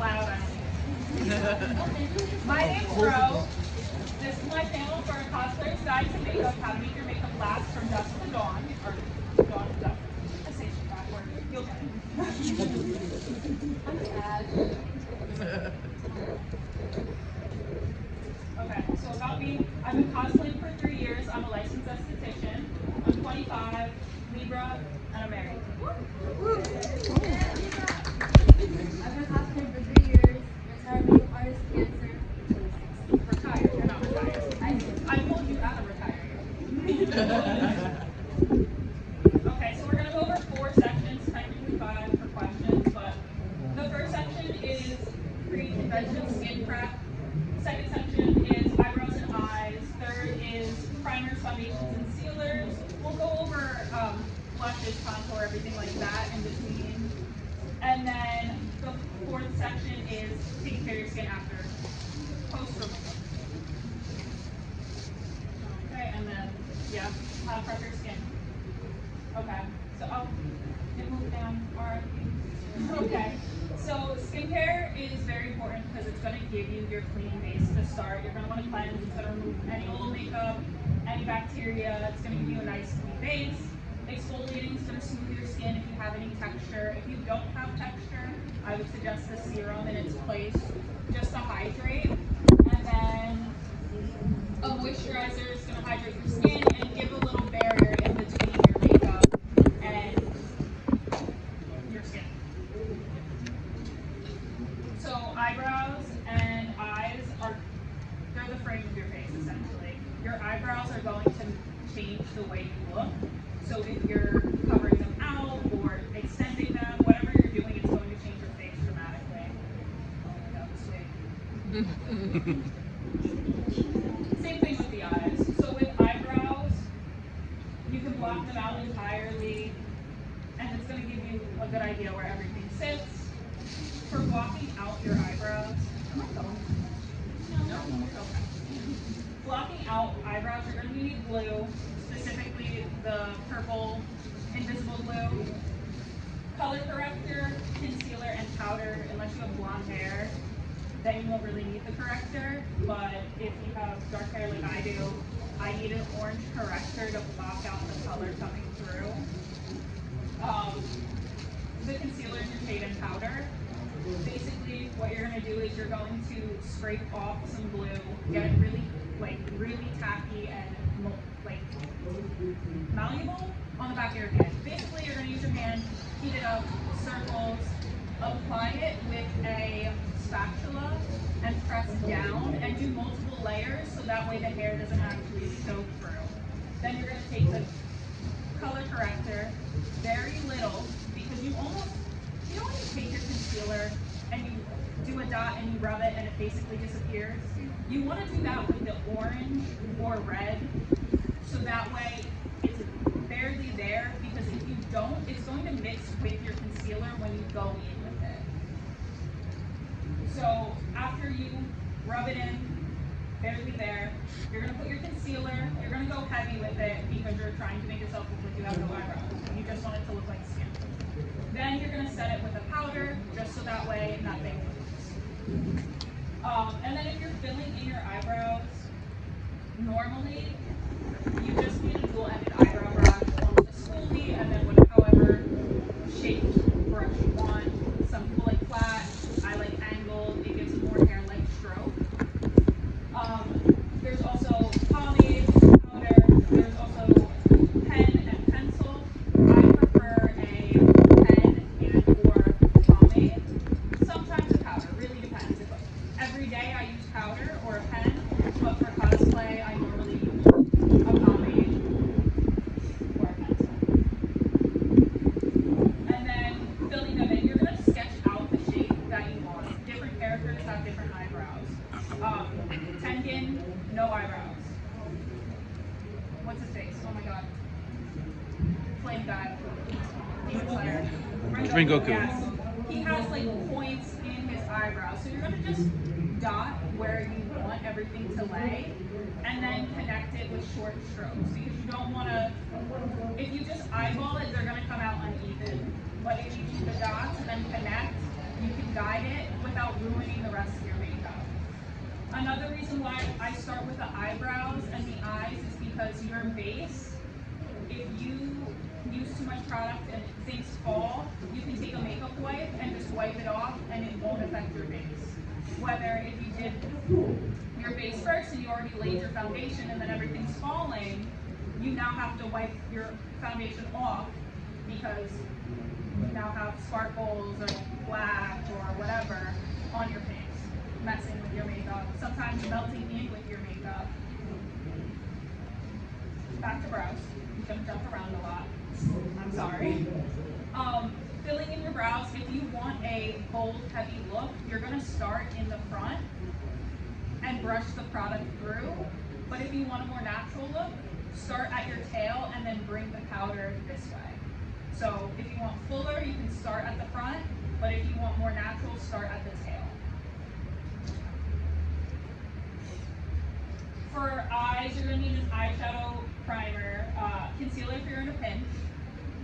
loud, I My name's Ro. This is my channel for a cosplayer's guide to makeup, how to make your makeup last from dusk to dawn, or dawn to dusk. I say shit backward. You'll get it. Okay, so about me, I've been cosplaying for 3 years. I'm a licensed esthetician. I'm 25, Libra, and I'm married. I've been cosplaying for 3 years, retired makeup artist, dancer. Retired, you're not retired. I pulled you out of retiring. Okay, so we're going to go over 4 sections, technically 5 for questions, but the first section is pre-convention skin prep. Second section is eyebrows and eyes. Third is primers, foundations, and sealers. We'll go over blushes, contour, everything like that in between. And then the fourth section is taking care of your skin after post-makeup. Okay, and then, yeah, how to prep your skin. Okay, so I'll move down. Alright. Okay, so skincare is very important because it's going to give you your clean base to start. You're going to want to cleanse. It's going to remove any old makeup, any bacteria. It's going to give you a nice clean base. Exfoliating is going to smooth your skin if you have any texture. If you don't have texture, I would suggest the serum in its place just to hydrate. And then a moisturizer is going to hydrate your skin and give a little barrier in between your makeup and your skin. So eyebrows and eyes they're the frame of your face essentially. Your eyebrows are going to change the way you look. So if you're covering them out or extending them, whatever you're doing, it's going to change your face dramatically. Oh my god, sweet. Same thing with the eyes. So with eyebrows, you can block them out entirely, and it's going to give you a good idea where everything sits. For blocking out your eyebrows, no. Okay. Blocking out eyebrows, you're going to need glue, specifically the purple invisible glue, color corrector, concealer, and powder. Unless you have blonde hair, then you won't really need the corrector. But if you have dark hair like I do, I need an orange corrector to block out the color coming through. The concealer is your shade and powder. Basically, what you're going to do is you're going to scrape off some glue, get it really tacky and malleable on the back of your hand. Basically, you're going to use your hand, heat it up, circles, apply it with a spatula, and press down, and do multiple layers so that way the hair doesn't actually show through. Then you're going to take the color corrector, very little, because you know when you take your concealer and you do a dot and you rub it and it basically disappears? You want to do that with the orange or red, so that way it's barely there, because if you don't, it's going to mix with your concealer when you go in with it. So after you rub it in, barely there, you're going to put your concealer, you're going to go heavy with it because you're trying to make yourself look like you have no eyebrows. You just want it to look like skin. Then you're going to set it with a powder, just so that way nothing moves. And then if you're filling in your eyebrows, normally you just need a dual-ended eyebrow brush, one with a spoolie, and then with however shaped brush you want. Some people like flat, I like angled, it gives more hair-like stroke. There's also pomade, powder, there's also pen and pencil. I prefer a pen and or pomade. Sometimes a powder, really depends. Every day I use powder or a pen, but for cosplay I normally use a pomade or a pencil. And then filling them in, you're going to sketch out the shape that you want. Different characters have different eyebrows. Tengen, no eyebrows. What's his face? Oh my god. Flame guy. Demon Slayer. Rengoku. Yes. He has like points in his eyebrows. So you're going to just dot where you want everything to lay and then connect it with short strokes, because you don't want to, if you just eyeball it, they're going to come out uneven. But if you do the dots and then connect, you can guide it without ruining the rest of your makeup. Another reason why I start with the eyebrows and the eyes is because your base, if you use too much product and things fall, you can take a makeup wipe and just wipe it off and it won't affect your base. Whether if you did your base first and you already laid your foundation and then everything's falling, you now have to wipe your foundation off because you now have sparkles or black or whatever on your face, messing with your makeup, sometimes melting in with your makeup. Back to brows. I'm gonna jump around a lot. I'm sorry. Filling in your brows, if you want a bold, heavy look, you're gonna start in the front and brush the product through. But if you want a more natural look, start at your tail and then bring the powder this way. So if you want fuller, you can start at the front, but if you want more natural, start at the tail. For eyes, you're gonna need an eyeshadow primer, concealer if you're in a pinch,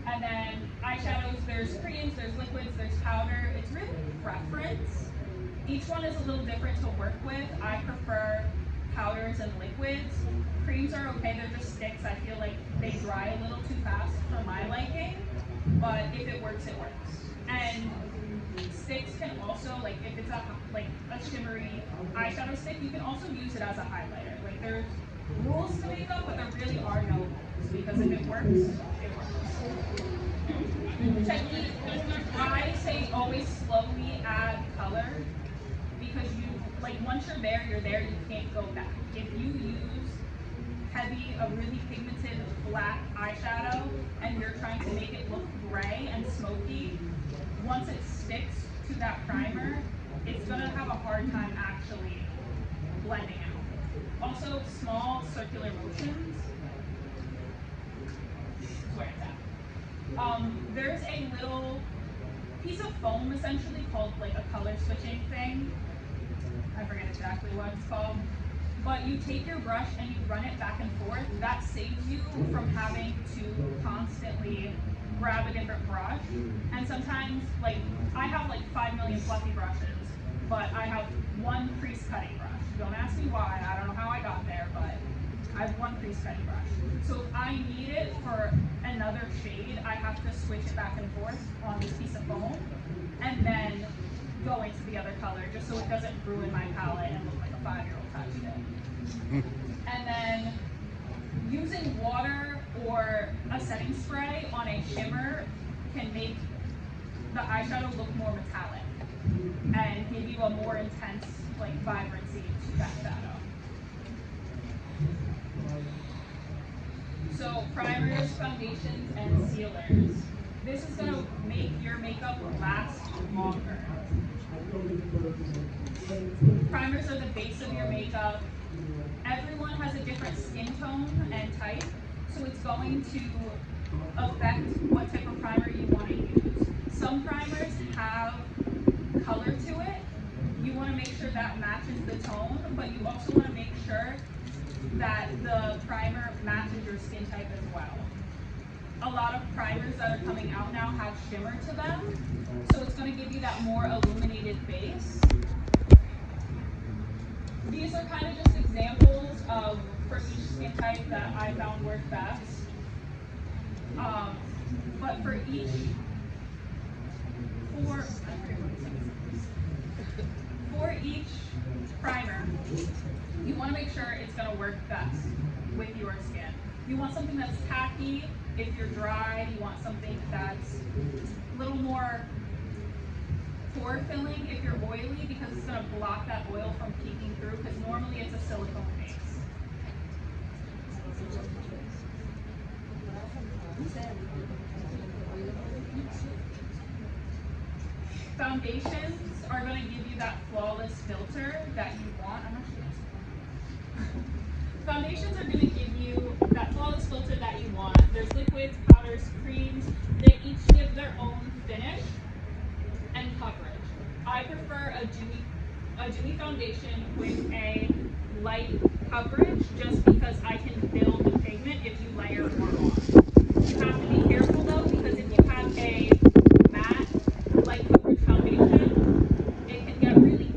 and then eyeshadows, there's creams, there's liquids, there's powder. It's really preference. Each one is a little different to work with. I prefer powders and liquids. Creams are okay, they're just sticks. I feel like they dry a little too fast for my liking, but if it works, it works. And sticks can also, like if it's a shimmery eyeshadow stick, you can also use it as a highlighter. Like there's rules to makeup, but there really are no rules because if it works, it works. Technique, I say always slowly add color because once you're there, you can't go back. If you use a really pigmented black eyeshadow and you're trying to make it look gray and smoky, once it sticks to that primer, it's gonna have a hard time actually blending out. Also, small circular motions is where it's at. There's a little piece of foam essentially called like a color switching thing. I forget exactly what it's called. But you take your brush and you run it back and forth. That saves you from having to constantly grab a different brush. And sometimes, I have 5 million fluffy brushes, but I have one crease cutting brush. Don't ask me why, I don't know how I got there, but I have one crease cutting brush. So if I need it for another shade, I have to switch it back and forth on this piece of foam, and then go into the other color, just so it doesn't ruin my palette and look like a 5-year-old touched it. And then using water or a setting spray on a shimmer can make the eyeshadow look more metallic and give you a more intense vibrancy to that shadow. So primers, foundations, and sealers. This is going to make your makeup last longer. Primers are the base of your makeup. Everyone has a different skin tone and type, so it's going to affect what type of primer you want to use. Some primers have color to it. You want to make sure that matches the tone, but you also want to make sure that the primer matches your skin type as well. A lot of primers that are coming out now have shimmer to them, so it's going to give you that more illuminated base. These are kind of just examples of for each skin type that I found work best. But for each primer, you want to make sure it's going to work best with your skin. You want something that's tacky if you're dry. You want something that's a little more pore filling if you're oily, because it's going to block that oil from peeking through, because normally it's a silicone base. Foundations are going to give you that flawless filter that you want. I'm not sure. Foundations are going to give you that flawless filter that you want. There's liquids, powders, creams. They each give their own finish and coverage. I prefer a dewy foundation with a light coverage, just because I can build the pigment if you layer more on. You have to be careful though, because if you have a matte light coverage foundation, it can get really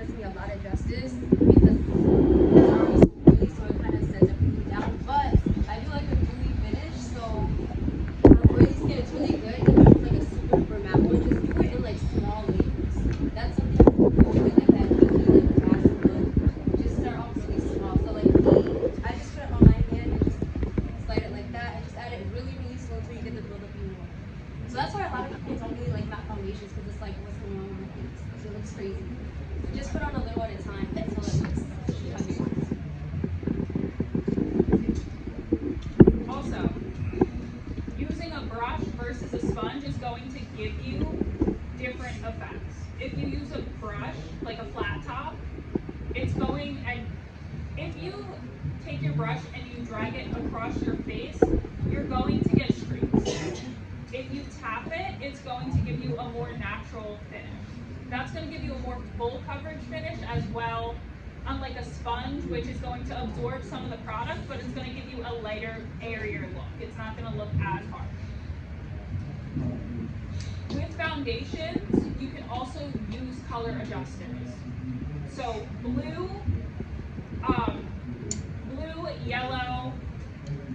does me a lot of justice because it's already so oily, so it kind of sets everything down. But I do like a dewy finish, so for oily skin, it's really good. Even if it's like a super matte one, just do it in like small layers. That's something you can do with like that dewy, like fast look. Just start off really small. So like me, I just put it on my hand and just slide it like that, and just add it really, really slow until you get the buildup you want. So that's why a lot of people don't really like matte foundations because it's like, what's going on with my face? Because it looks crazy. Just put on a little at a time until it looks how you want. Also, using a brush versus a sponge is going to give you different effects. If you use a brush, like a flat top, it's going, and if you take your brush and you drag it across your face, you're going to get streaks. If you tap it, it's going to give you a more natural finish. That's going to give you a more full coverage finish as well, unlike a sponge, which is going to absorb some of the product, but it's going to give you a lighter, airier look. It's not going to look as harsh. With foundations, you can also use color adjusters. So blue, yellow,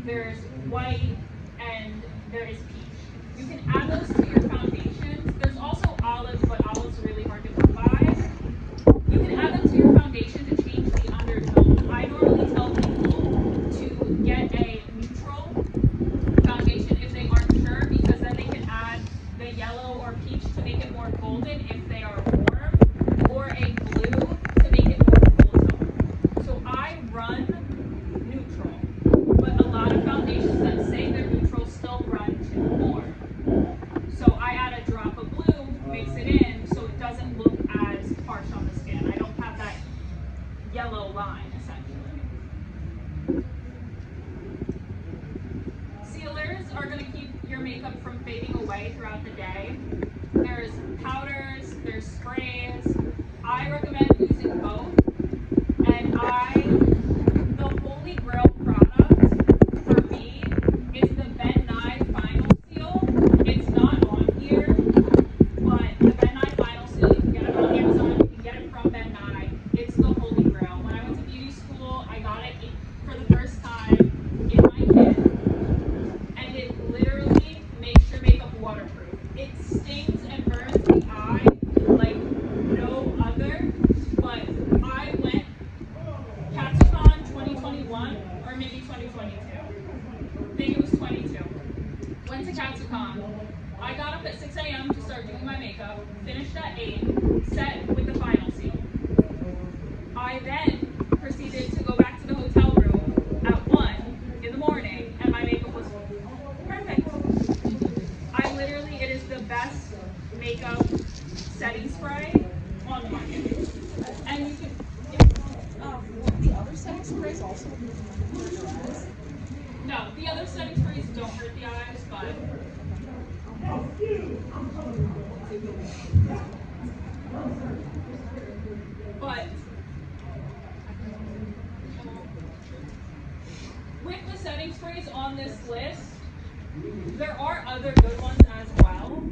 there's white, and there is peach. You can add those to your foundations. There's also olives, but olives are really hard to come by. You can add them to your foundation to change the undertone. I normally tell people to get a neutral foundation if they aren't sure, because then they can add the yellow or peach to make it more golden if they are warm, or a blue to make it more cool tone. So I run neutral, but a lot of foundations that say they're neutral still run to warm. So I add a drop of blue, mix it in, so it doesn't look as harsh on the skin. I don't have that yellow line, essentially. Sealers are going to keep your makeup from fading away throughout the day. There's powders, there's sprays. I recommend using both. And the holy grail product for me is the Ben Nye Final Seal. It's not on here, but the Ben Nye Final Seal, you can get it on Amazon, you can get it from Ben Nye. It's the holy grail. When I went to beauty school, I got it for the first time in my kit, and it literally makes your makeup waterproof. It stings and burns the eye like no other, but I went CatsuCon 2021, or maybe 2022. I think it was 22. Went to CatsuCon. I got up at 6 a.m. to start doing my makeup, finished at 8, set with the final seal. I then proceeded to go back to the hotel room at 1 in the morning, and my makeup was perfect. It is the best makeup setting spray on the market. And you can, the other setting sprays also. no, the other setting sprays don't hurt the eyes, but with the setting sprays on this list, there are other good ones as well,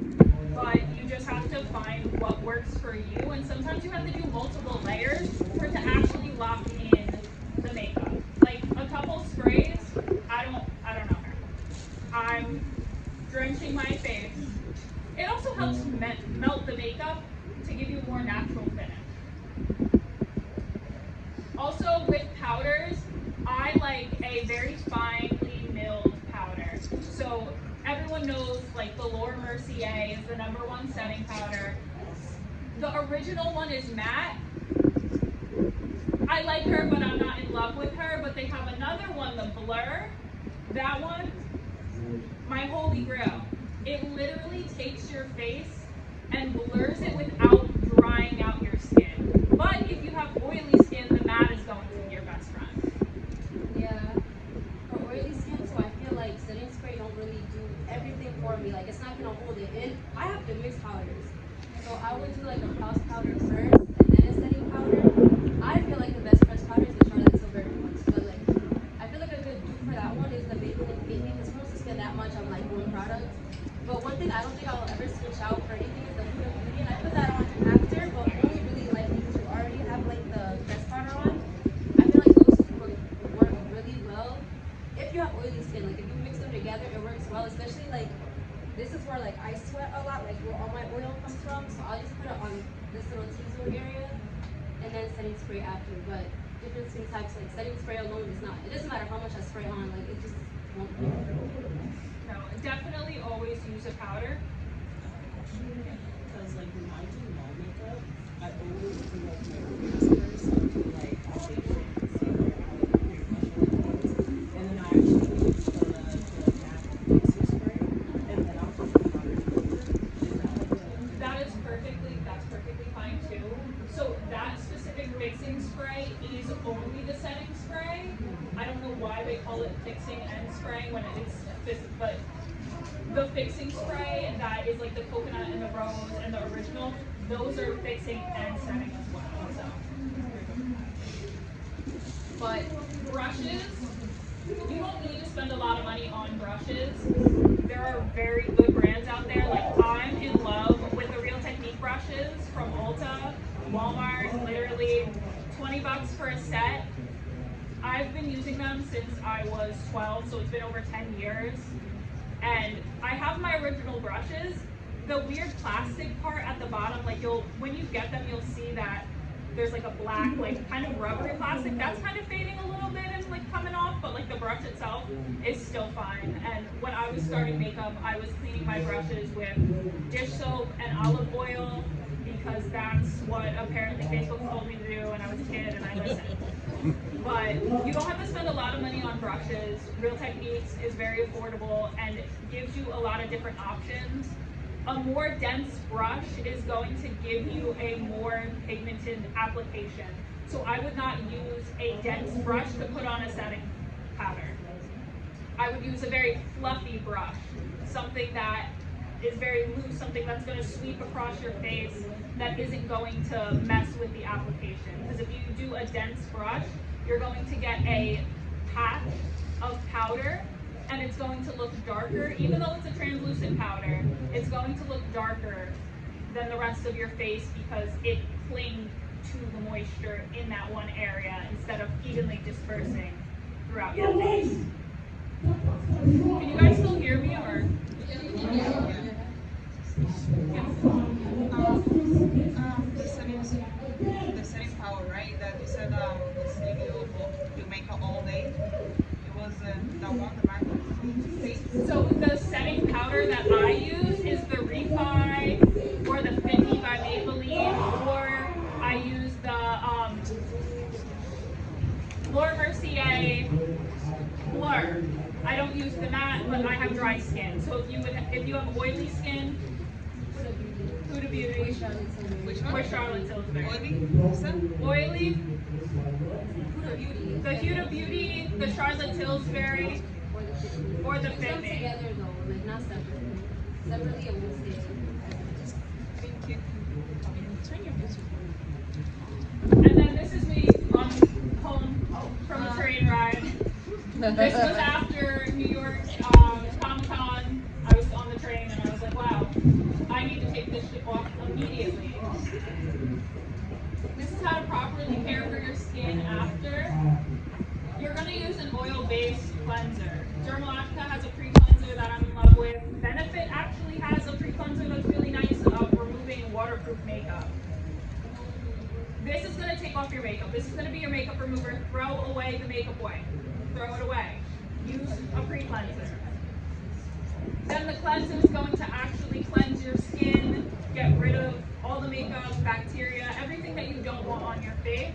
but you just have to find what works for you, and sometimes you have to do multiple layers for it to actually lock in the makeup. Like a couple sprays, I don't know. I'm drenching my face. It also helps melt the makeup to give you a more natural finish. Also with powders, I like a very finely milled powder. So everyone knows like the Laura Mercier is the #1 setting powder. The original one is matte. I like her, but I'm not in love with her. But they have another one, the Blur. That one, my holy grail. It literally takes your face and blurs it without drying out your skin. But if you have oily skin, the matte is going to be your best friend. Yeah. For oily skin, so I feel like setting spray don't really do everything for me. Like it's not gonna hold it in. I have to mix powders. So I would do like a pressed powder first and then a setting powder. I feel like the best pressed powder is the Charlotte Tilbury ones. But like I feel like a good dupe for that one is the Maybelline Fit Me because once I spend that much on like one product. But one thing I don't think I'll ever switch out for anything is the Huda Beauty, and I put that on after, but only really lightly because you already have where like I sweat a lot, like where all my oil comes from. So I'll just put it on this little T-zone area and then setting spray after. But different skin types, like setting spray alone is not, it doesn't matter how much I spray on, like it just won't do. No, definitely always use a powder. Because like when I do mall makeup, I always do like my face first, like foundation, concealer, eyeliner, blush, and then I actually use the matte fixing spray, and then I'll put the powder over. Is that like a That's perfectly fine too. So that specific fixing spray is only the setting spray. I don't know why they call it fixing and spraying when it's this, but the fixing spray that is like the coconut and the rose and the original, those are fixing and setting as well. So, but brushes, you don't need to spend a lot of money on brushes. There are very good brands out there. Like I'm in love with the Real Technique brushes from Ulta, Walmart, literally $20 for a set. I've been using them since I was 12, so it's been over 10 years. And I have my original brushes. The weird plastic part at the bottom, like when you get them, you'll see that there's like a black, like kind of rubbery plastic. That's kind of fading a little bit and like coming off, but like the brush itself is still fine. And when I was starting makeup, I was cleaning my brushes with dish soap and olive oil because that's what apparently Facebook told me to do when I was a kid and I listened. But you don't have to spend a lot of money on brushes. Real Techniques is very affordable and gives you a lot of different options. A more dense brush is going to give you a more pigmented application. So I would not use a dense brush to put on a setting powder. I would use a very fluffy brush, something that is very loose, something that's going to sweep across your face that isn't going to mess with the application. Because if you do a dense brush, you're going to get a patch of powder and it's going to look darker. Even though it's a translucent powder, it's going to look darker than the rest of your face because it clings to the moisture in that one area instead of evenly dispersing throughout your face. Can you guys still hear me or? The setting power, right? That you said if you make up all day. It was the one, the market. So the setting powder that I use is the Refi or the 50 by Maybelline, or I use the Laura Mercier Blur. I don't use the matte, but I have dry skin. So if you have oily skin, Huda Beauty, Which one? or Charlotte Tilbury. Oily? Oily, Huda Beauty. the Huda Beauty, the Charlotte Tilbury, or the Put Fit them Me. together though, like not separately. Separately, it won't stay. Thank you. Turn your picture. And then this is me on home from a train ride. This was after New York Comic-Con. I was on the train and I was like, wow, I need to take this shit off immediately. This is how to properly care for your skin after. You're going to use an oil-based cleanser. Dermalogica has a pre-cleanser that I'm in love with. Benefit actually has a pre-cleanser that's really nice of removing waterproof makeup. This is going to take off your makeup. This is going to be your makeup remover. Throw away the makeup wipe. Throw it away. Use a pre-cleanser. Then the cleanser is going to actually cleanse your skin, get rid of all the makeup, bacteria, everything that you don't want on your face.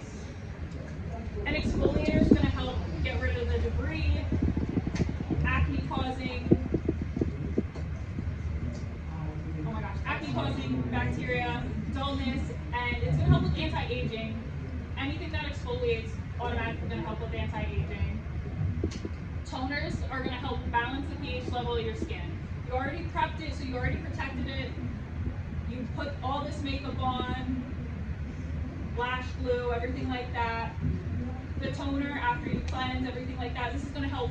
An exfoliator is going to help get rid of the debris, acne-causing bacteria, dullness, and it's going to help with anti-aging. Anything that exfoliates automatically going to help with anti-aging. Toners are going to help balance the pH level of your skin. You already prepped it, so you already protected it. You put all this makeup on, lash glue, everything like that. The toner, after you cleanse, everything like that, this is going to help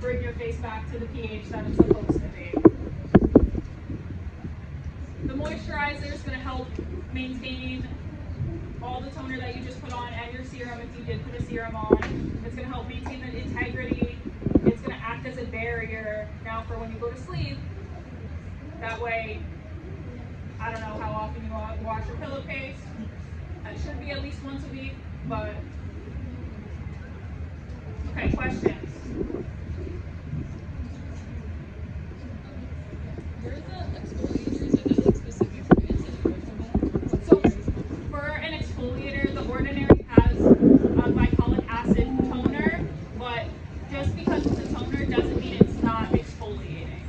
bring your face back to the pH that it's supposed to be. The moisturizer is going to help maintain all the toner that you just put on and your serum if you did put a serum on. It's going to help maintain the integrity. It's going to act as a barrier now for when you go to sleep. That way, I don't know how often you wash your pillowcase. It should be at least once a week, but okay, questions? Where are the exfoliators? Are there like specific brands that you recommend? So for an exfoliator, The Ordinary has a glycolic acid toner, but just because it's a toner doesn't mean it's not exfoliating.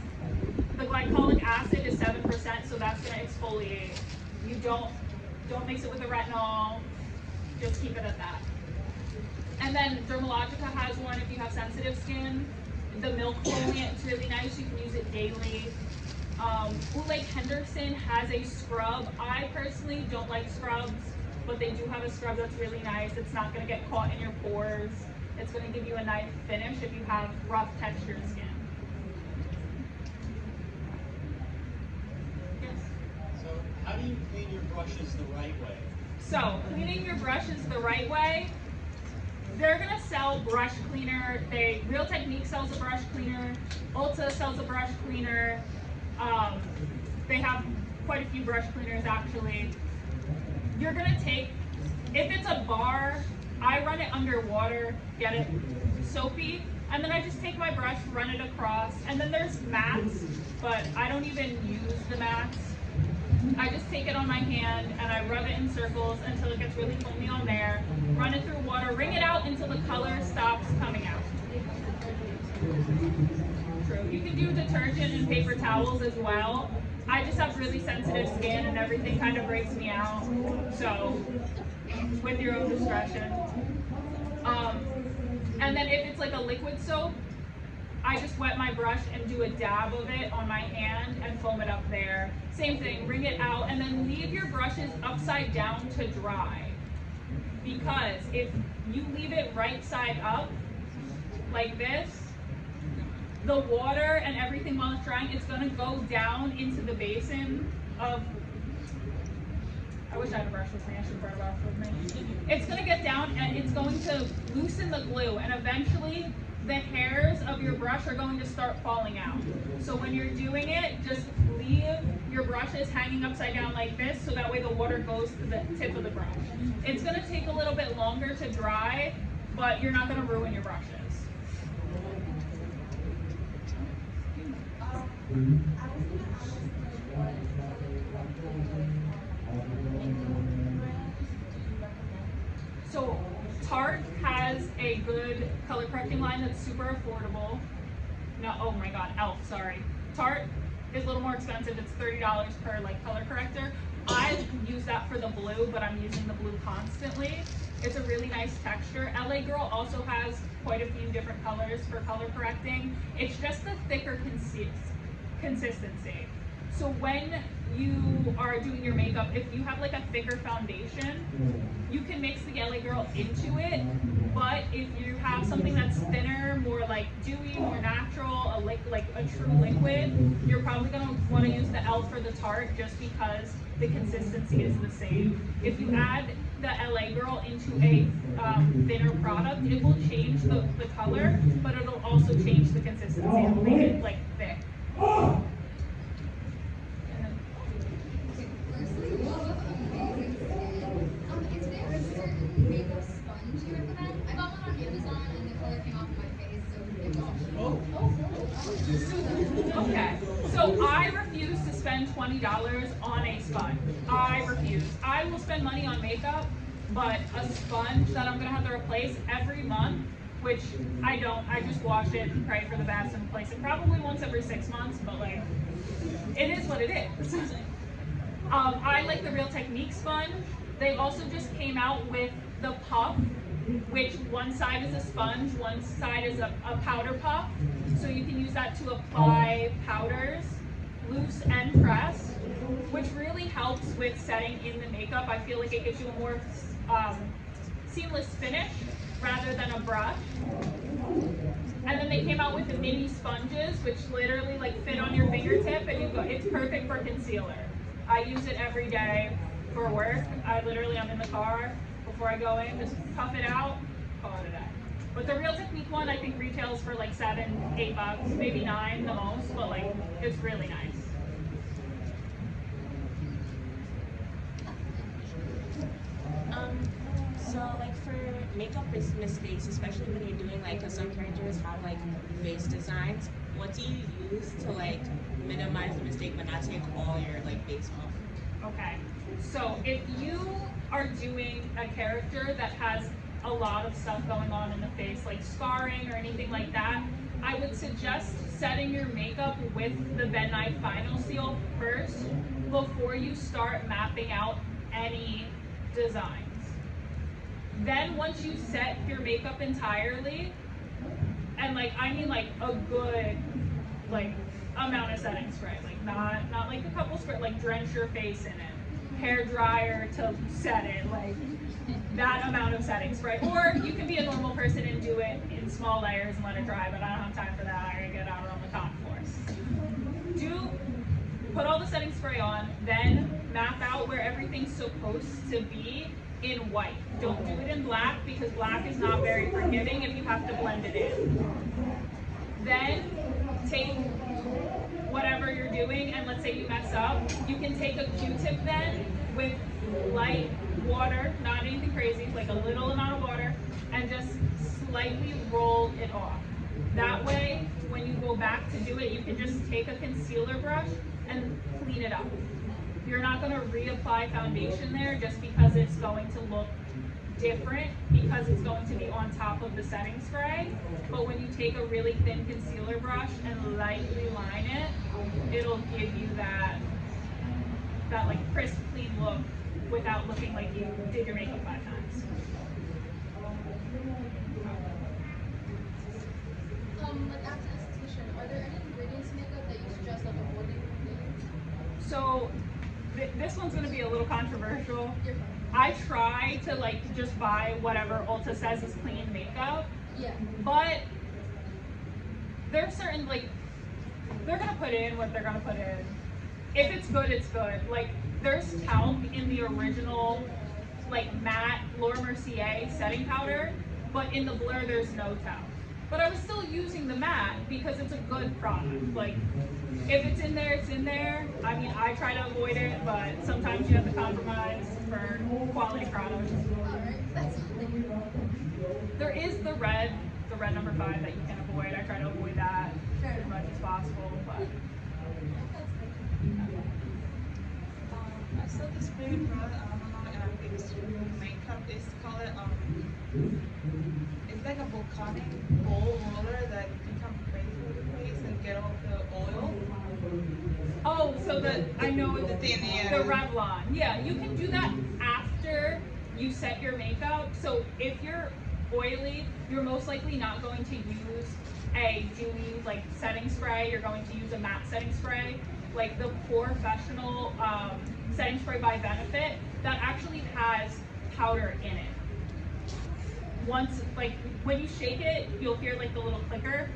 The glycolic acid is 7%, so that's going to exfoliate. You don't mix it with the retinol. Just keep it at that. And then Dermalogica has one if you have sensitive skin. The milk foliant is really nice. You can use it daily. Ulake Henderson has a scrub. I personally don't like scrubs, but they do have a scrub that's really nice. It's not going to get caught in your pores. It's going to give you a nice finish if you have rough textured skin. Yes? So how do you clean your brushes the right way? So cleaning your brushes the right way, they're gonna sell brush cleaner. Real Technique sells a brush cleaner. Ulta sells a brush cleaner. They have quite a few brush cleaners actually. You're gonna take, if it's a bar, I run it underwater, get it soapy, and then I just take my brush, run it across, and then there's mats, but I don't even use the mats. I just take it on my hand and I rub it in circles until it gets really foamy on there, run it through water, wring it out until the color stops coming out. True. You can do detergent and paper towels as well. I just have really sensitive skin and everything kind of breaks me out, so with your own discretion. And then if it's like a liquid soap, I just wet my brush and do a dab of it on my hand and foam it up there. Same thing, wring it out and then leave your brushes upside down to dry. Because if you leave it right side up, like this, the water and everything while it's drying, it's gonna go down into the basin of, I wish I had a brush with me, I should have brought it off with me. It's gonna get down and it's going to loosen the glue and eventually the hairs of your brush are going to start falling out. So when you're doing it, just leave your brushes hanging upside down like this so that way the water goes to the tip of the brush. It's gonna take a little bit longer to dry, but you're not gonna ruin your brushes. So Tarte has a good color correcting line that's super affordable. No, oh my God, Elf, sorry. Tarte is a little more expensive. It's $30 per like color corrector. I use that for the blue, but I'm using the blue constantly. It's a really nice texture. LA Girl also has quite a few different colors for color correcting. It's just a thicker consistency. So when you are doing your makeup, if you have like a thicker foundation, you can mix the LA Girl into it. But if you have something that's thinner, more like dewy, more natural, like a true liquid, you're probably gonna wanna use the Elf or the Tarte just because the consistency is the same. If you add the LA Girl into a thinner product, it will change the color, but it'll also change the consistency. It'll make it like thick. Firstly, you have amazing skin. Is there a certain makeup sponge you recommend? I got one on Amazon and the color came off my face, so it's Okay, so I refuse to spend $20 on a sponge. I refuse. I will spend money on makeup, but a sponge that I'm gonna have to replace every month, which I don't. I just wash it and pray for the best and replace it probably once every 6 months, but like, it is what it is. I like the Real Technique sponge. They also just came out with the puff, which one side is a sponge, one side is a powder puff. So you can use that to apply powders, loose and press, which really helps with setting in the makeup. I feel like it gives you a more seamless finish rather than a brush. And then they came out with the mini sponges, which literally like fit on your fingertip and you go, it's perfect for concealer. I use it every day for work. I'm in the car before I go in, just puff it out, call it a day. But the Real Technique one I think retails for like $7, $8, maybe $9 the most, but like it's really nice. makeup mistakes, especially when you're doing like, cause some characters have like face designs. What do you use to like minimize the mistake but not take all your like base off? Okay, so if you are doing a character that has a lot of stuff going on in the face, like scarring or anything like that, I would suggest setting your makeup with the Ben Nye Final Seal first before you start mapping out any designs. Then once you set your makeup entirely, and like I mean like a good like amount of setting spray, like not like a couple spray, like drench your face in it, hair dryer to set it, like that amount of setting spray. Or you can be a normal person and do it in small layers and let it dry, but I don't have time for that. I gotta get out on the top floor. Put all the setting spray on, then map out where everything's supposed to be in white. Don't do it in black because black is not very forgiving if you have to blend it in. Then take whatever you're doing, and let's say you mess up, you can take a Q-tip then with light water, not anything crazy, like a little amount of water, and just slightly roll it off. That way, when you go back to do it, you can just take a concealer brush and clean it up. You're not going to reapply foundation there just because it's going to look different because it's going to be on top of the setting spray. But when you take a really thin concealer brush and lightly line it, it'll give you that like crisp, clean look without looking like you did your makeup 5 times. Like after esthetician, are there any ingredients in makeup that you suggest like avoiding? So this one's going to be a little controversial. I try to like just buy whatever Ulta says is clean makeup. Yeah. But there's certain like they're gonna put in what they're gonna put in. If it's good, it's good. Like there's talc in the original like matte Laura Mercier setting powder, but in the blur there's no talc. But I was still using the matte because it's a good product. Like if it's in there, it's in there. I mean, I try to avoid it, but sometimes you have to compromise for quality products. Alright, that's There is the red number 5 that you can avoid. I try to avoid that as much as possible. But I saw this pretty product, I don't know if it's makeup, it's called it's like a volcanic bowl roller that you can spray through the face and get off the oil. oh, so I know The thin air. the Revlon. Yeah, you can do that after you set your makeup. So if you're oily, you're most likely not going to use a dewy like setting spray. You're going to use a matte setting spray, like the Professional setting spray by Benefit that actually has powder in it. Once, like when you shake it, you'll hear like the little clicker.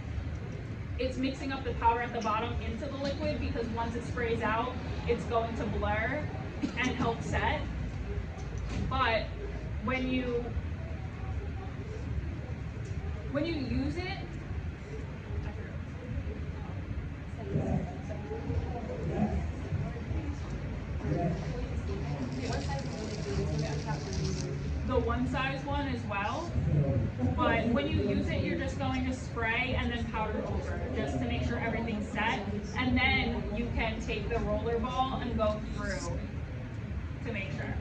It's mixing up the powder at the bottom into the liquid because once it sprays out, it's going to blur and help set. But when you use it, the one size one as well. But when you use it, you're just going to spray and then powder over just to make sure everything's set. And then you can take the roller ball and go through to make sure.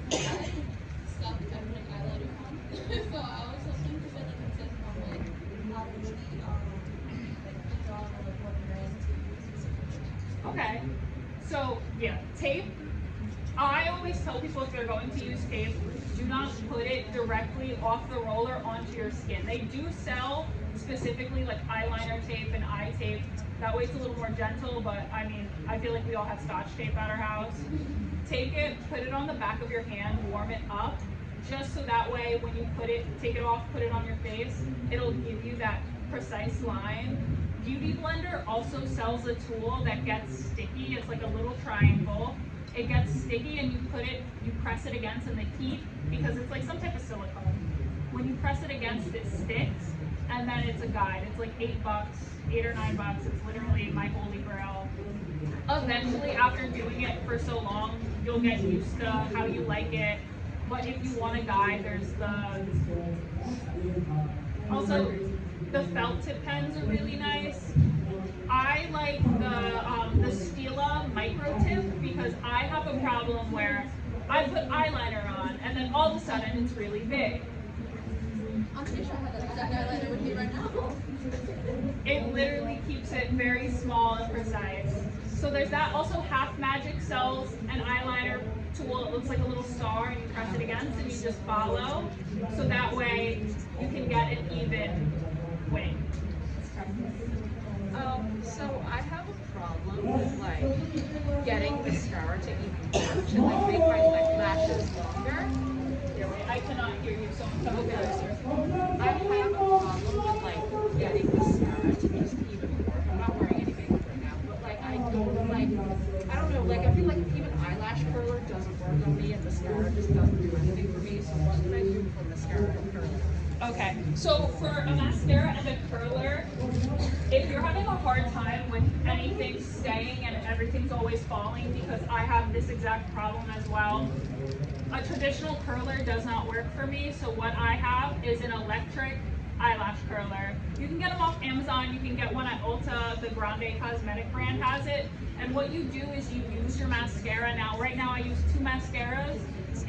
Stuff I put an eyeliner on. So I was hoping to get like a tip on like how to really like draw like what brand to use specifically. Okay, so yeah, tape. I always tell people if they're going to use tape, do not put it directly off the roller onto your skin. They do sell specifically like eyeliner tape and eye tape. That way it's a little more gentle, but I mean, I feel like we all have Scotch tape at our house. Take it, put it on the back of your hand, warm it up, just so that way when you take it off, put it on your face, it'll give you that precise line. Beauty Blender also sells a tool that gets sticky. It's like a little triangle. It gets sticky and you press it against in the heat because it's like some type of silicone. When you press it against, it sticks, and then it's a guide. It's like $8, $8 or $9. It's literally my holy grail. Eventually, after doing it for so long, you'll get used to how you like it. But if you want a guide, there's also the felt tip pens are really nice. I like the Stila micro tip because I have a problem where I put eyeliner on and then all of a sudden it's really big. I'm pretty sure I have that exact eyeliner with me right now. It literally keeps it very small and precise. So there's that. Also, Half Magic sells an eyeliner tool. It looks like a little star and you press it against and you just follow. So that way you can get an even wing. So I have a problem with like getting mascara to even match and like make my lashes longer. Here, wait, I cannot hear you, so I'm coming closer. I have a problem with like getting mascara to just even work. I'm not wearing any makeup right now, but like I don't know, like I feel like even eyelash curler doesn't work on me and mascara just doesn't do anything for me. So what can I do for mascara and curler? Okay, so for a mascara and a curler, if you're having a hard time with anything staying and everything's always falling, because I have this exact problem as well, a traditional curler does not work for me. So what I have is an electric eyelash curler. You can get them off Amazon, you can get one at Ulta, the Grande Cosmetic brand has it. And what you do is you use your mascara. Now, right now I use two mascaras.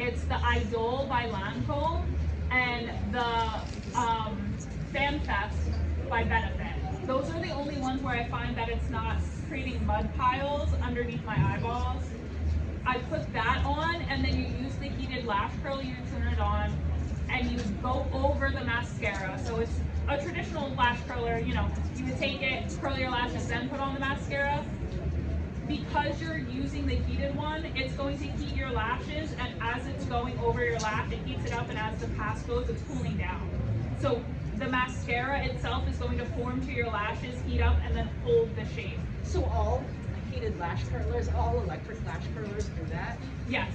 It's the Idol by Lancome and the Fan Fest by Benefit. Those are the only ones where I find that it's not creating mud piles underneath my eyeballs. I put that on and then you use the heated lash curler, you turn it on and you go over the mascara. So it's a traditional lash curler, you know, you would take it, curl your lashes, then put on the mascara. Because you're using the heated one, it's going to heat your lashes, and as it's going over your lash, it heats it up, and as the pass goes, it's cooling down. So the mascara itself is going to form to your lashes, heat up, and then hold the shape. So all heated lash curlers, all electric lash curlers do that? Yes.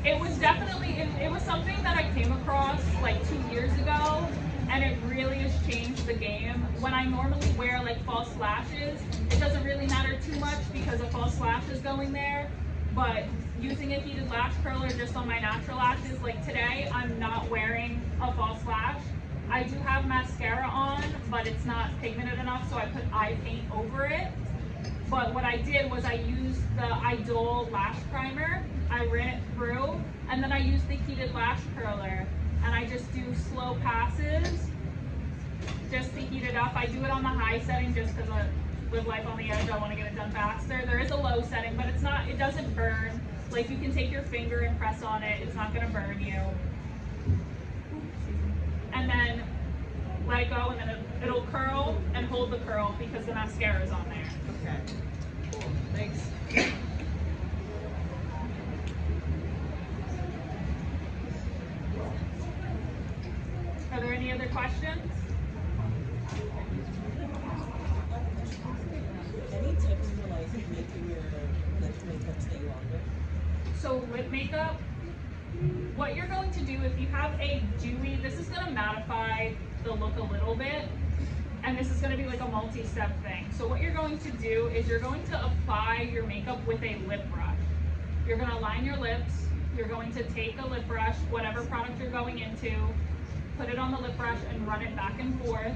It was definitely, it was something that I came across like 2 years ago, and it really has changed the game. When I normally wear like false lashes, it doesn't really matter too much because a false lash is going there, but using a heated lash curler just on my natural lashes, like today, I'm not wearing a false lash. I do have mascara on, but it's not pigmented enough, so I put eye paint over it. But what I did was I used the Idol lash primer, I ran it through, and then I used the heated lash curler, and I just do slow passes just to heat it up. I do it on the high setting just because I live life on the edge, I want to get it done faster. There is a low setting, but it's not, it doesn't burn. Like you can take your finger and press on it, it's not going to burn you. And then let it go, and then it'll curl and hold the curl because the mascara is on there. Okay. Cool. Thanks. Are there any other questions? Any tips for like making your lip makeup stay longer? So lip makeup, what you're going to do if you have a dewy, this is going to mattify the look a little bit, and this is going to be like a multi-step thing. So what you're going to do is you're going to apply your makeup with a lip brush. You're going to line your lips, you're going to take a lip brush, whatever product you're going into, put it on the lip brush and run it back and forth.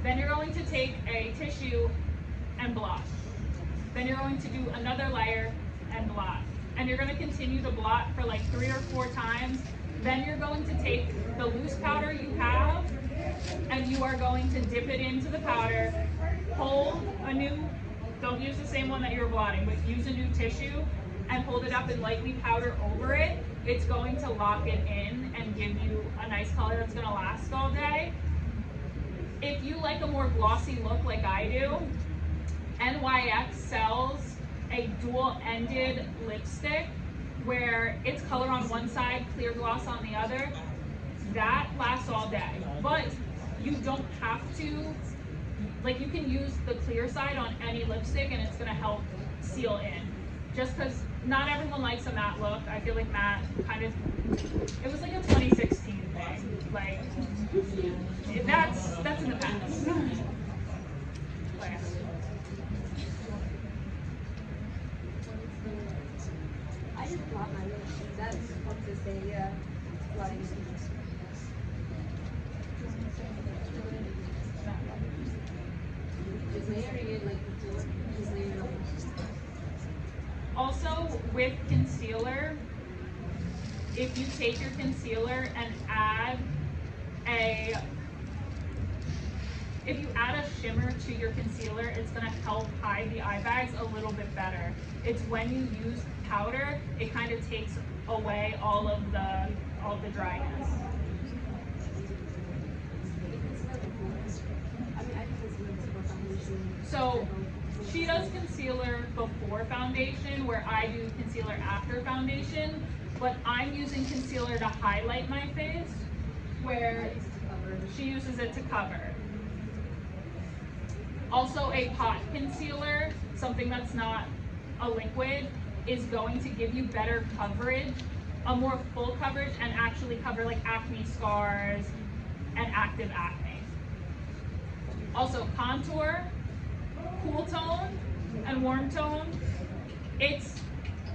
Then you're going to take a tissue and blot. Then you're going to do another layer and blot. And you're going to continue to blot for like 3 or 4 times. Then you're going to take the loose powder you have and you are going to dip it into the powder, hold a new, don't use the same one that you're blotting, but use a new tissue and hold it up and lightly powder over it. It's going to lock it in and give you a nice color that's going to last all day. If you like a more glossy look like I do, NYX sells a dual-ended lipstick where it's color on one side, clear gloss on the other. That lasts all day, but you don't have to, like you can use the clear side on any lipstick and it's gonna help seal in. Just because not everyone likes a matte look. I feel like matte kind of, it was like a 2016 thing. Like, that's in the past. That's what to say, yeah. Like, just layering it like before, just layering it. Also, with concealer, if you take your concealer and if you add a shimmer to your concealer, it's gonna help hide the eye bags a little bit better. It's when you use powder, it kind of takes away all the dryness. So she does concealer before foundation, where I do concealer after foundation, but I'm using concealer to highlight my face, where she uses it to cover. Also, a pot concealer, something that's not a liquid, is going to give you better coverage, a more full coverage, and actually cover like acne scars and active acne. Also, contour, cool tone, and warm tone. It's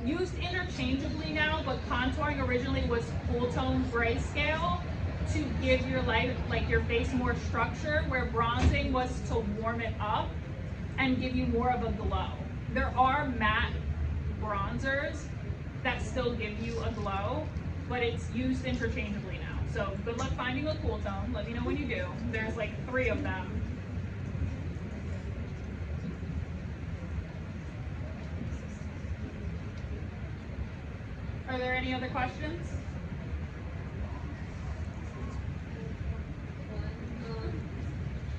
used interchangeably now, but contouring originally was cool tone grayscale to give your your face more structure, where bronzing was to warm it up and give you more of a glow. There are matte bronzers that still give you a glow, but it's used interchangeably now. So good luck finding a cool tone. Let me know when you do. There's like 3 of them. Are there any other questions?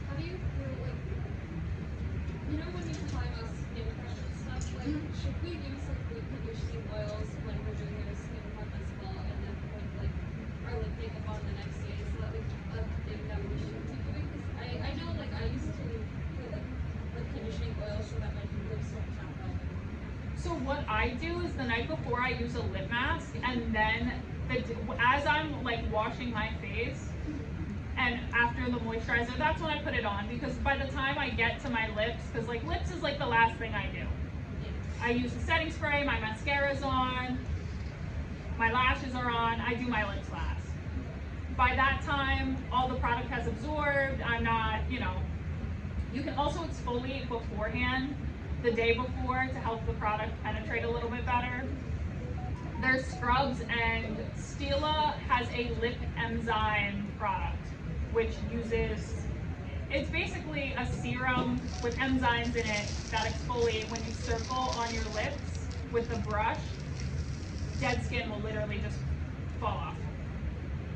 How do you feel like, you know, when you apply those skin prep and stuff, like, should we use like the conditioning oils when we're doing our skin prep as well, and then put like our lip makeup on the next day? Is that like a thing that we should be doing? Because I know like I used to put like conditioning oil so that my lips don't tap out. So what I do is the night before I use a lip mask, and then as I'm like washing my face and after the moisturizer, that's when I put it on, because by the time I get to my lips, because like lips is like the last thing I do. I use the setting spray, my mascara's on, my lashes are on, I do my lips last. By that time, all the product has absorbed. I'm not, you can also exfoliate beforehand, the day before, to help the product penetrate a little bit better. There's scrubs, and Stila has a lip enzyme product, which it's basically a serum with enzymes in it that exfoliate when you circle on your lips with the brush. Dead skin will literally just fall off.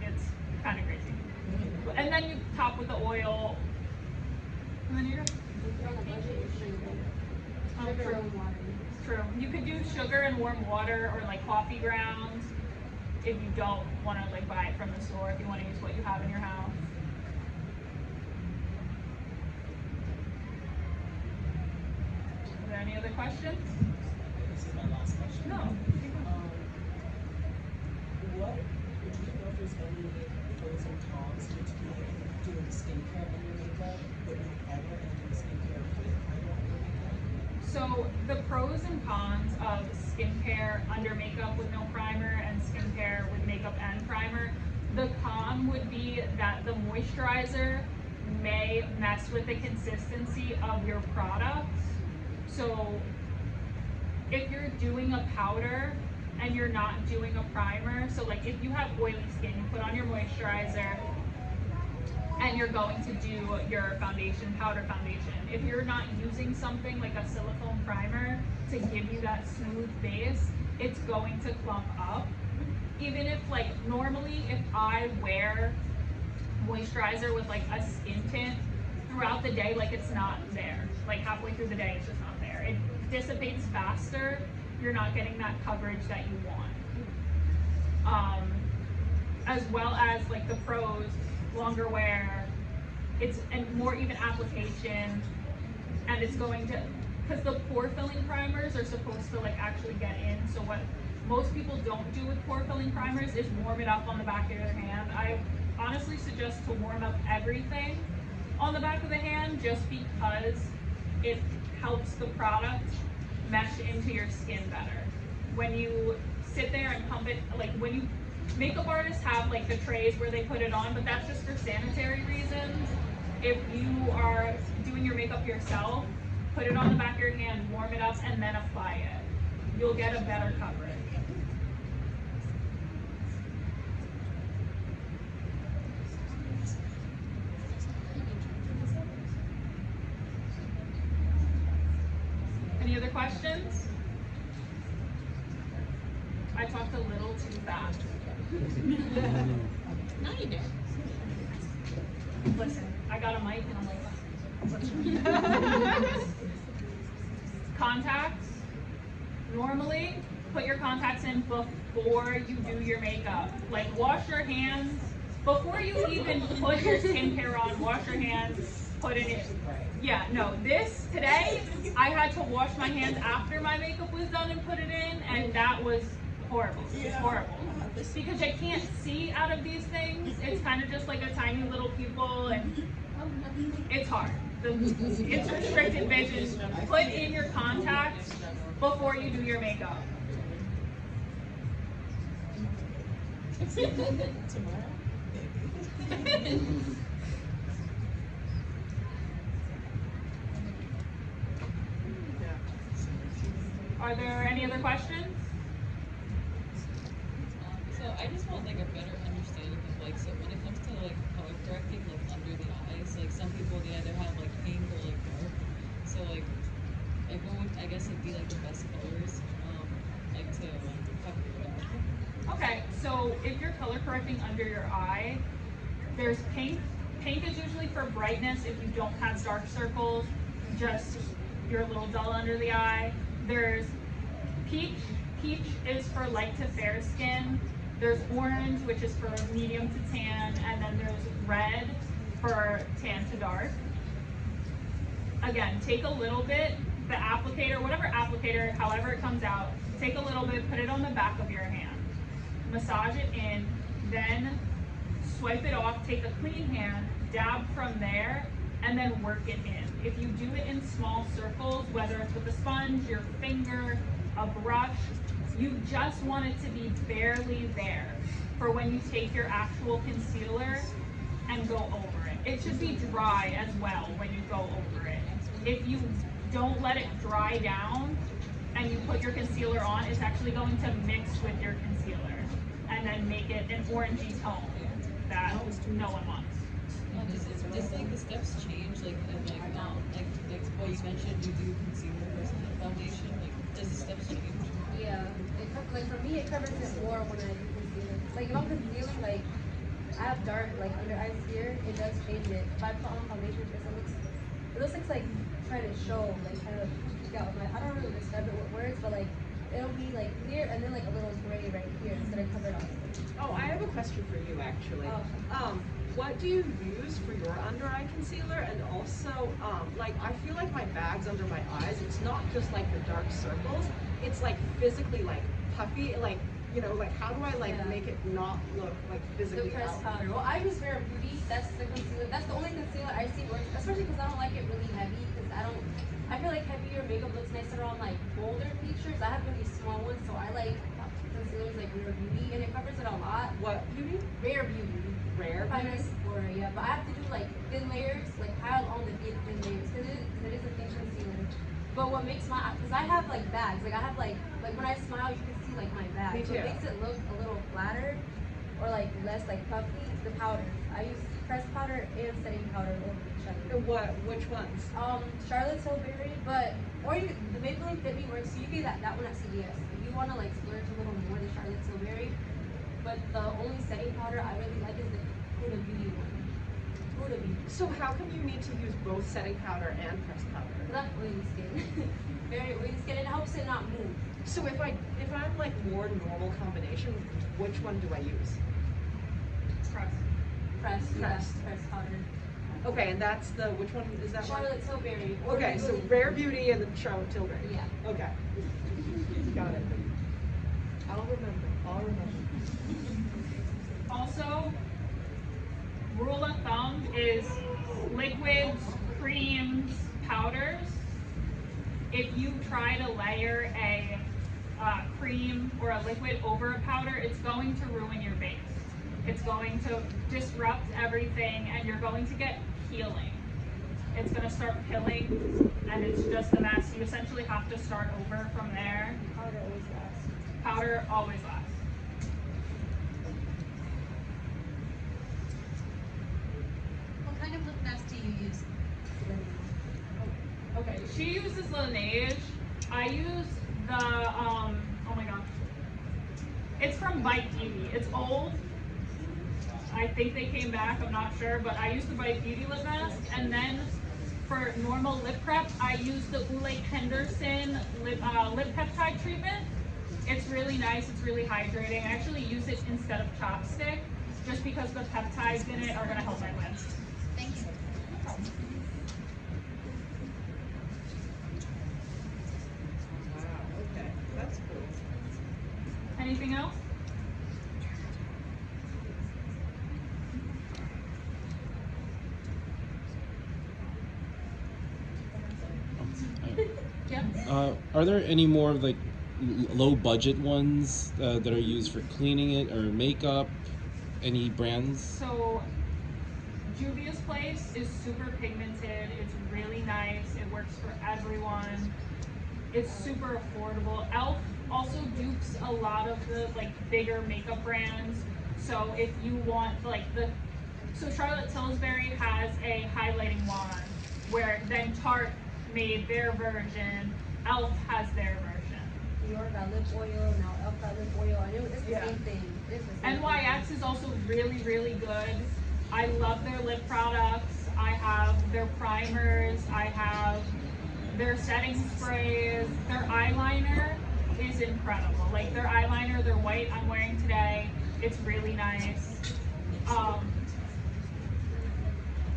It's kind of crazy. And then you top with the oil, and then you're good. True. You could do sugar and warm water, or like coffee grounds, if you don't want to like buy it from the store, if you want to use what you have in your house. Are there any other questions? This is my last question. No. What would you know if there's any pros and cons to doing skincare in your makeup, but you ever doing skincare with primer on your makeup? So the pros and cons of skincare under makeup with no primer and skincare with makeup and primer. The con would be that the moisturizer may mess with the consistency of your product. So if you're doing a powder and you're not doing a primer, so like if you have oily skin, you put on your moisturizer and you're going to do your foundation, powder foundation. If you're not using something like a silicone primer to give you that smooth base, it's going to clump up. Even if like normally if I wear moisturizer with like a skin tint throughout the day, like it's not there. Like halfway through the day, it's just not there. It dissipates faster. You're not getting that coverage that you want. As well as like the pros, longer wear, it's and more even application, and it's going to, because the pore filling primers are supposed to like actually get in. So what most people don't do with pore filling primers is warm it up on the back of your hand. I honestly suggest to warm up everything on the back of the hand, just because it helps the product mesh into your skin better. when you sit there and pump it, like when you, makeup artists have like the trays where they put it on, but that's just for sanitary reasons. If you are doing your makeup yourself, put it on the back of your hand, warm it up, and then apply it. You'll get a better coverage. Any other questions? I talked a little too fast. No, you didn't. Listen, I got a mic and I'm like, contacts. Normally, put your contacts in before you do your makeup. Like, wash your hands. Before you even put your skincare on, wash your hands, put it in. Yeah, no, this, today, I had to wash my hands after my makeup was done and put it in, and that was horrible. It's horrible. Because I can't see out of these things. It's kind of just like a tiny little pupil, and it's hard. It's restricted vision. Put in your contacts before you do your makeup. Are there any other questions? So I just want like a better understanding of like, so when it comes to like color correcting like under the eyes, like some people they either have like pink or like dark. So like what would I guess it'd be like the best colors like to like cover it up. Okay, so if you're color correcting under your eye, there's pink. Pink is usually for brightness if you don't have dark circles, just you're a little dull under the eye. There's peach. Peach is for light to fair skin. There's orange, which is for medium to tan, and then there's red for tan to dark. Again, take a little bit, the applicator, whatever applicator, however it comes out, take a little bit, put it on the back of your hand. Massage it in, then swipe it off, take a clean hand, dab from there, and then work it in. If you do it in small circles, whether it's with a sponge, your finger, a brush, you just want it to be barely there for when you take your actual concealer and go over it. It should be dry as well when you go over it. If you don't let it dry down and you put your concealer on, it's actually going to mix with your concealer and then make it an orangey tone that no one wants. Does like the steps change like what you mentioned you do concealer versus foundation? Like does the steps change? Yeah, like for me, it covers it more when I do concealer. Like if I'm concealing, like I have dark like under eyes here, it does change it. If I put on foundation, it looks like trying to show, like kind of out my. I don't really describe it with words, but like it'll be like clear and then like a little gray right here instead of covered up. Oh, I have a question for you actually. Oh. What do you use for your under eye concealer? And also, like I feel like my bags under my eyes, it's not just like the dark circles, it's like physically like puffy, like, you know, like how do I like make it not look like physically The pressed out? powder. Well, I use Rare Beauty. That's the concealer. That's the only concealer I see works, especially because I don't like it really heavy. Because I feel like heavier makeup looks nicer on like bolder features. I have really small ones, so I like concealers like Rare Beauty, and it covers it a lot. What beauty? Rare Beauty. Rare By beauty? Sephora, yeah. But I have to do like thin layers, like pile on the thin layers, because it is a thin concealer. But what makes my, because I have like bags, like I have like when I smile, you can see like my bag. Me So too. it makes it look a little flatter or like less like puffy. The powders, I use pressed powder and setting powder over each other. Which ones? Charlotte's Tilbury, or the Maybelline Fit Me works. So you get that one at CVS. If you want to like splurge a little more, the Charlotte's Tilbury. But the only setting powder I really like is the Huda Beauty one. Huda Beauty. So how come you need to use both setting powder and pressed powder? Because I have oily skin. Very oily skin. It helps it not move. So if I'm like more normal combination, which one do I use? Pressed Pressed. powder. Okay, and that's which one is that one? Charlotte's Tilbury. Or Okay, so Maybelline. Rare Beauty and then Charlotte Tilbury. Yeah. Okay. Got it. I'll remember. Also, rule of thumb is liquids, creams, powders. If you try to layer a cream or a liquid over a powder, it's going to ruin your base. It's going to disrupt everything and you're going to get peeling. It's going to start pilling and it's just a mess. You essentially have to start over from there. Powder always lasts. Powder always lasts. What kind of lip mask do you use? Okay, she uses Laneige. I use the, oh my gosh. It's from Bite Beauty. It's old. I think they came back, I'm not sure, but I use the Bite Beauty lip mask. And then for normal lip prep, I use the Ule Henderson lip peptide treatment. It's really nice, it's really hydrating. I actually use it instead of chapstick, just because the peptides in it are gonna help my lips. Thank you. Wow, okay, that's cool. Anything else? Yeah. Are there any more of like low budget ones that are used for cleaning it or makeup? Any brands? So Juvia's Place is super pigmented. It's really nice. It works for everyone. It's super affordable. Elf also dupes a lot of the like bigger makeup brands. So if you want like so Charlotte Tilbury has a highlighting wand where then Tarte made their version. Elf has their version. Dior got lip oil, now Elf got lip oil. I know it's the Yeah. same thing. It's the same NYX is also really, really good. I love their lip products. I have their primers. I have their setting sprays. Their eyeliner is incredible. Like their eyeliner, their white I'm wearing today. It's really nice.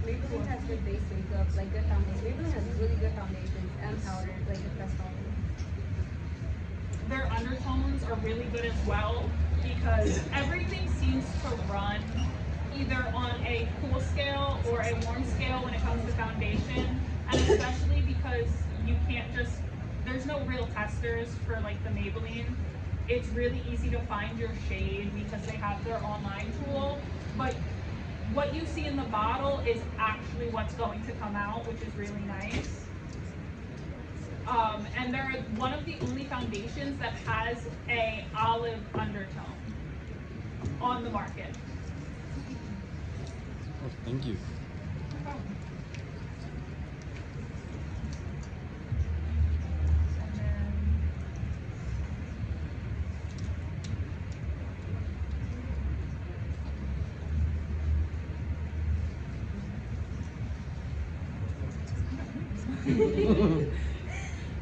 Maybelline has good base makeup, like good foundation. Maybelline has really good foundations and powders, like the best powders. Their undertones are really good as well because everything seems to run either on a cool scale or a warm scale when it comes to foundation, and especially because you can't just, there's no real testers for like the Maybelline. It's really easy to find your shade because they have their online tool, but what you see in the bottle is actually what's going to come out, which is really nice. And they're one of the only foundations that has a olive undertone on the market. Oh, thank you.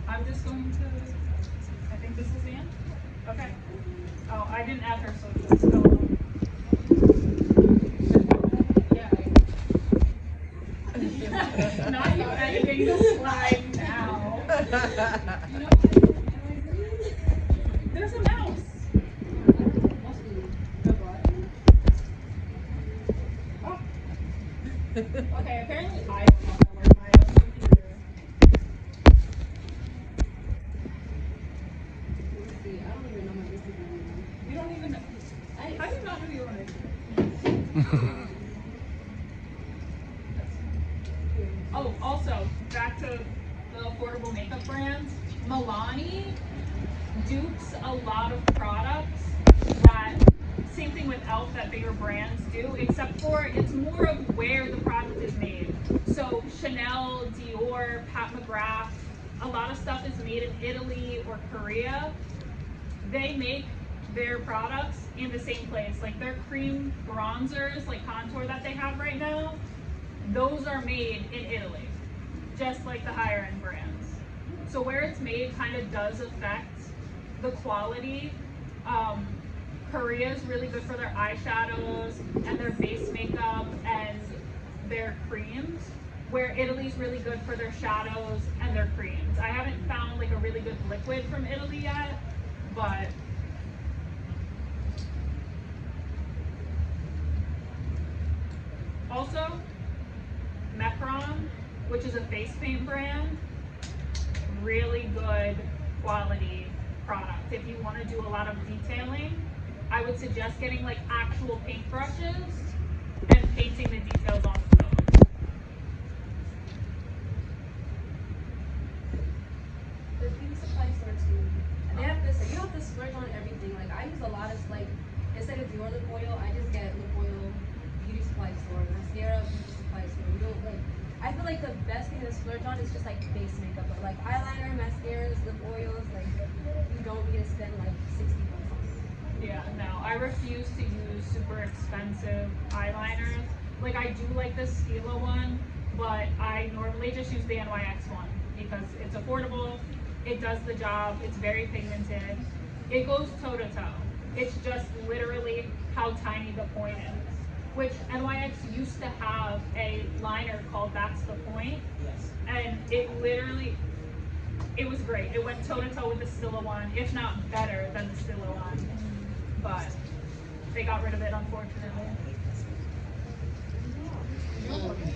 I'm just going to, I think this is the end? Okay. Oh, I didn't add her socials, so. Yeah. Not you editing the slide now. There's a mouse. Oh. Okay, apparently I don't know how to work my own computer. I don't even know my Instagram anymore. You don't even know. How do you not know your own Instagram? Oh, also, back to the affordable makeup brands. Milani dupes a lot of products that, same thing with Elf, that bigger brands do, except for it's more of where the product is made. So Chanel, Dior, Pat McGrath, a lot of stuff is made in Italy or Korea. They make their products in the same place. Like their cream bronzers, like contour that they have right now, those are made in Italy, just like the higher end brands. So where it's made kind of does affect the quality. Korea is really good for their eyeshadows and their base makeup and their creams, where Italy's really good for their shadows and their creams. I haven't found like a really good liquid from Italy yet, but also Mecron, which is a face paint brand, really good quality product. If you want to do a lot of detailing, I would suggest getting like actual paintbrushes and painting the details off of those. The beauty supply store too. And they have this, you don't have to splurge on everything. Like I use a lot of like, instead of your lip oil, I just get lip oil, beauty supply store, mascara, beauty supply store. You don't like, I feel like the best thing to splurge on is just like base makeup, but like eyeliner, mascaras, lip oils, like you don't need to spend like $60 on it. Yeah, no, I refuse to use super expensive eyeliners. Like I do like the Stila one, but I normally just use the NYX one because it's affordable, it does the job, it's very pigmented, it goes toe to toe. It's just literally how tiny the point is. Which NYX used to have a liner called That's the Point, Yes. and it literally, it was great. It went toe to toe with the Stila one, if not better than the Stila one, but they got rid of it unfortunately. Okay.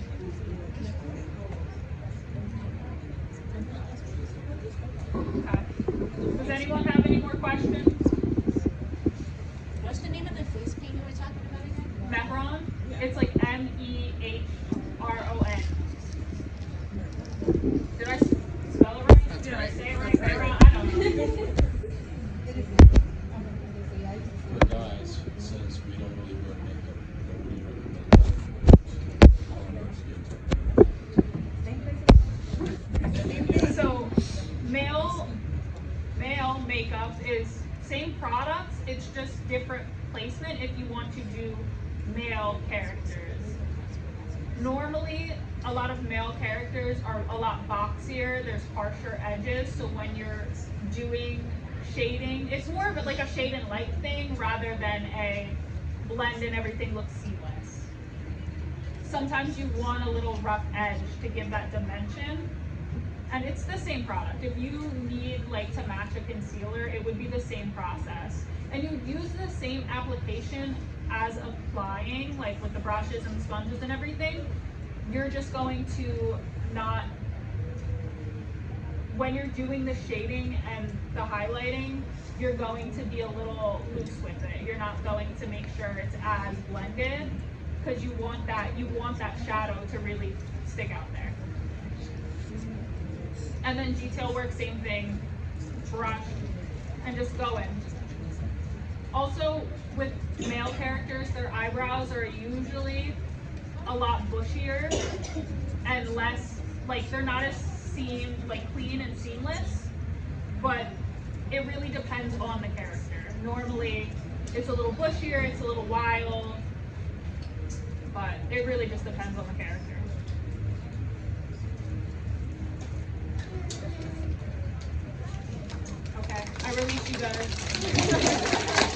Does anyone have any more questions? What's the name of the face paint you were talking about again? Mehron? It's like Mehron. Did I spell it right? Did I say it right? Mehron? I don't know. For guys, since we don't really wear makeup, what would you recommend? So male makeup is same products, it's just different placement if you want to do male characters. Normally, a lot of male characters are a lot boxier, there's harsher edges, so when you're doing shading, it's more of like a shade and light thing rather than a blend and everything looks seamless. Sometimes you want a little rough edge to give that dimension, and it's the same product. If you need like to match a concealer, it would be the same process. And you use the same application as applying, like with the brushes and the sponges and everything. You're just going to not, when you're doing the shading and the highlighting, you're going to be a little loose with it. You're not going to make sure it's as blended because you want that shadow to really stick out there. And then detail work, same thing, brush, and just go in. Also, with male characters, their eyebrows are usually a lot bushier and less, like they're not as clean and seamless, but it really depends on the character. Normally, it's a little bushier, it's a little wild, but it really just depends on the character. Okay, I release you guys.